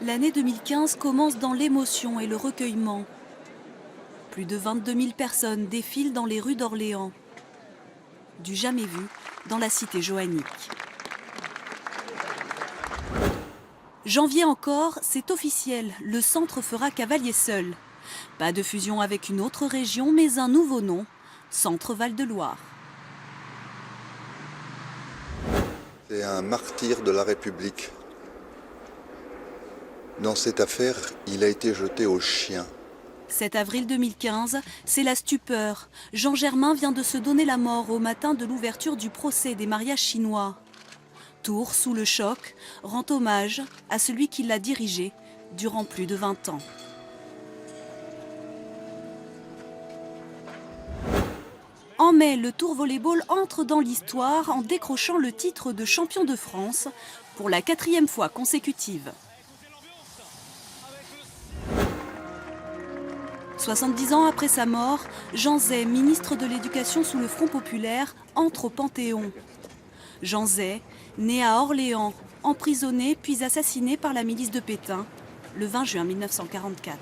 L'année 2015 commence dans l'émotion et le recueillement. Plus de 22 000 personnes défilent dans les rues d'Orléans. Du jamais vu dans la cité joannique. Janvier encore, c'est officiel, le centre fera cavalier seul. Pas de fusion avec une autre région, mais un nouveau nom, Centre Val-de-Loire. C'est un martyr de la République. Dans cette affaire, il a été jeté aux chiens. 7 avril 2015, c'est la stupeur. Jean Germain vient de se donner la mort au matin de l'ouverture du procès des mariages chinois. Tours, sous le choc, rend hommage à celui qui l'a dirigé durant plus de 20 ans. En mai, le Tours Volleyball entre dans l'histoire en décrochant le titre de champion de France pour la 4e fois consécutive. 70 ans après sa mort, Jean Zay, ministre de l'Éducation sous le Front populaire, entre au Panthéon. Jean Zay, né à Orléans, emprisonné puis assassiné par la milice de Pétain le 20 juin 1944.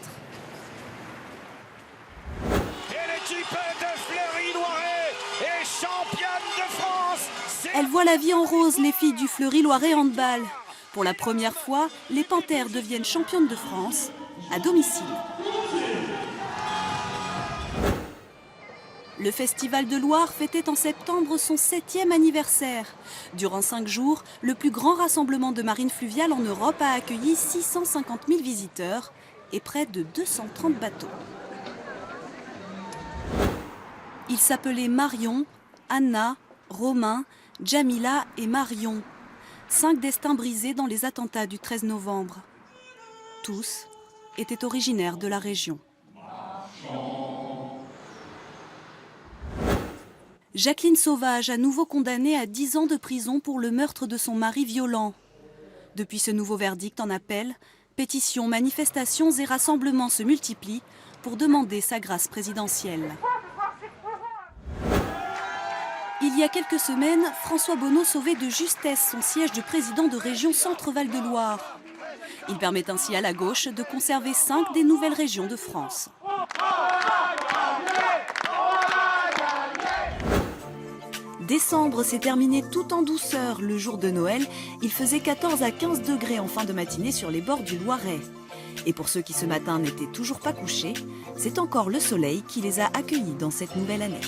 Elles voient la vie en rose, les filles du Fleury-Loiret handball. Pour la première fois, les Panthères deviennent championnes de France à domicile. Le Festival de Loire fêtait en septembre son 7e anniversaire. Durant 5 jours, le plus grand rassemblement de marine fluviale en Europe a accueilli 650 000 visiteurs et près de 230 bateaux. Ils s'appelaient Marion, Anna, Romain, Jamila et Marion. 5 destins brisés dans les attentats du 13 novembre. Tous étaient originaires de la région. Jacqueline Sauvage, à nouveau condamnée à 10 ans de prison pour le meurtre de son mari violent. Depuis ce nouveau verdict en appel, pétitions, manifestations et rassemblements se multiplient pour demander sa grâce présidentielle. Il y a quelques semaines, François Bonneau sauvait de justesse son siège de président de région Centre-Val de Loire. Il permet ainsi à la gauche de conserver 5 des nouvelles régions de France. Décembre s'est terminé tout en douceur. Le jour de Noël, il faisait 14 à 15 degrés en fin de matinée sur les bords du Loiret. Et pour ceux qui ce matin n'étaient toujours pas couchés, c'est encore le soleil qui les a accueillis dans cette nouvelle année.